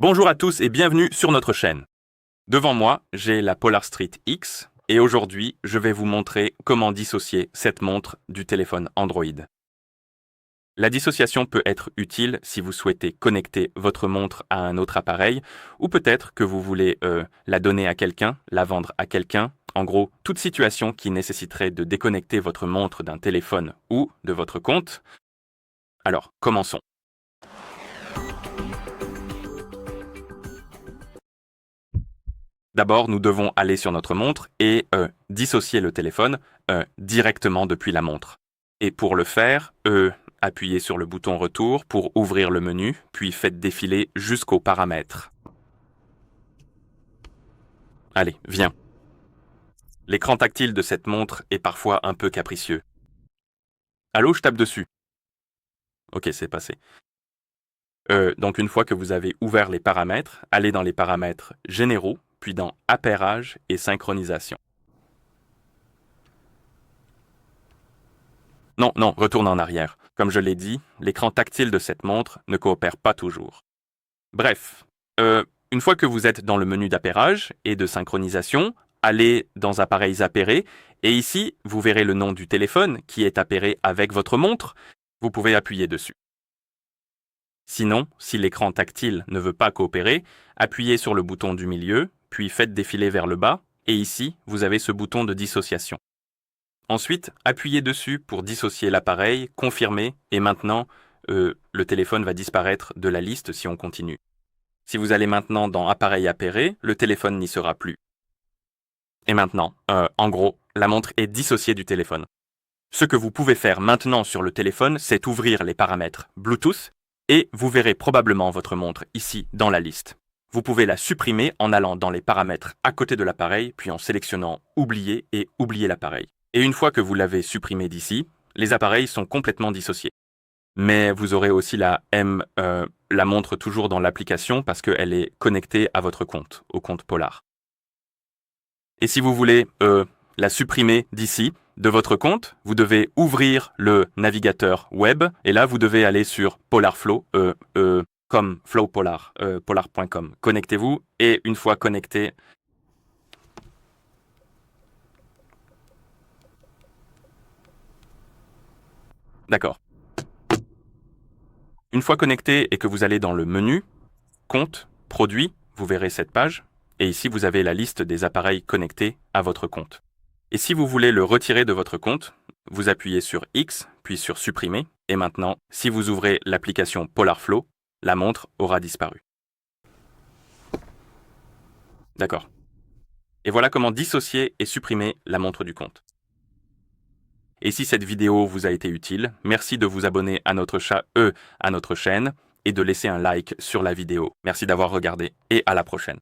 Bonjour à tous et bienvenue sur notre chaîne. Devant moi, j'ai la Polar Street X et aujourd'hui, je vais vous montrer comment dissocier cette montre du téléphone Android. La dissociation peut être utile si vous souhaitez connecter votre montre à un autre appareil ou peut-être que vous voulez la donner à quelqu'un, la vendre à quelqu'un. En gros, toute situation qui nécessiterait de déconnecter votre montre d'un téléphone ou de votre compte. Alors, commençons. D'abord, nous devons aller sur notre montre et dissocier le téléphone directement depuis la montre. Et pour le faire, appuyez sur le bouton Retour pour ouvrir le menu, puis faites défiler jusqu'aux paramètres. Allez, viens. L'écran tactile de cette montre est parfois un peu capricieux. Allô, je tape dessus. Ok, c'est passé. Donc une fois que vous avez ouvert les paramètres, allez dans les paramètres généraux, puis dans Appairage et synchronisation. Non, retourne en arrière. Comme je l'ai dit, l'écran tactile de cette montre ne coopère pas toujours. Bref, une fois que vous êtes dans le menu d'appairage et de synchronisation, allez dans Appareils appairés et ici, vous verrez le nom du téléphone qui est appairé avec votre montre. Vous pouvez appuyer dessus. Sinon, si l'écran tactile ne veut pas coopérer, appuyez sur le bouton du milieu, puis faites défiler vers le bas et ici, vous avez ce bouton de dissociation. Ensuite, appuyez dessus pour dissocier l'appareil, confirmer, et maintenant, le téléphone va disparaître de la liste si on continue. Si vous allez maintenant dans Appareil appairé, le téléphone n'y sera plus. Et maintenant, en gros, la montre est dissociée du téléphone. Ce que vous pouvez faire maintenant sur le téléphone, c'est ouvrir les paramètres Bluetooth, et vous verrez probablement votre montre ici dans la liste. Vous pouvez la supprimer en allant dans les paramètres à côté de l'appareil, puis en sélectionnant Oublier et Oublier l'appareil. Et une fois que vous l'avez supprimé d'ici, les appareils sont complètement dissociés. Mais vous aurez aussi la montre toujours dans l'application parce qu'elle est connectée à votre compte, au compte Polar. Et si vous voulez la supprimer d'ici, de votre compte, vous devez ouvrir le navigateur web et là vous devez aller sur Polarflow, comme Flow Polar, polar.com. Connectez-vous et une fois connecté, d'accord. Une fois connecté et que vous allez dans le menu, Compte, Produits, vous verrez cette page. Et ici, vous avez la liste des appareils connectés à votre compte. Et si vous voulez le retirer de votre compte, vous appuyez sur X, puis sur Supprimer. Et maintenant, si vous ouvrez l'application Polarflow, la montre aura disparu. D'accord. Et voilà comment dissocier et supprimer la montre du compte. Et si cette vidéo vous a été utile, merci de vous abonner à notre chaîne et de laisser un like sur la vidéo. Merci d'avoir regardé et à la prochaine.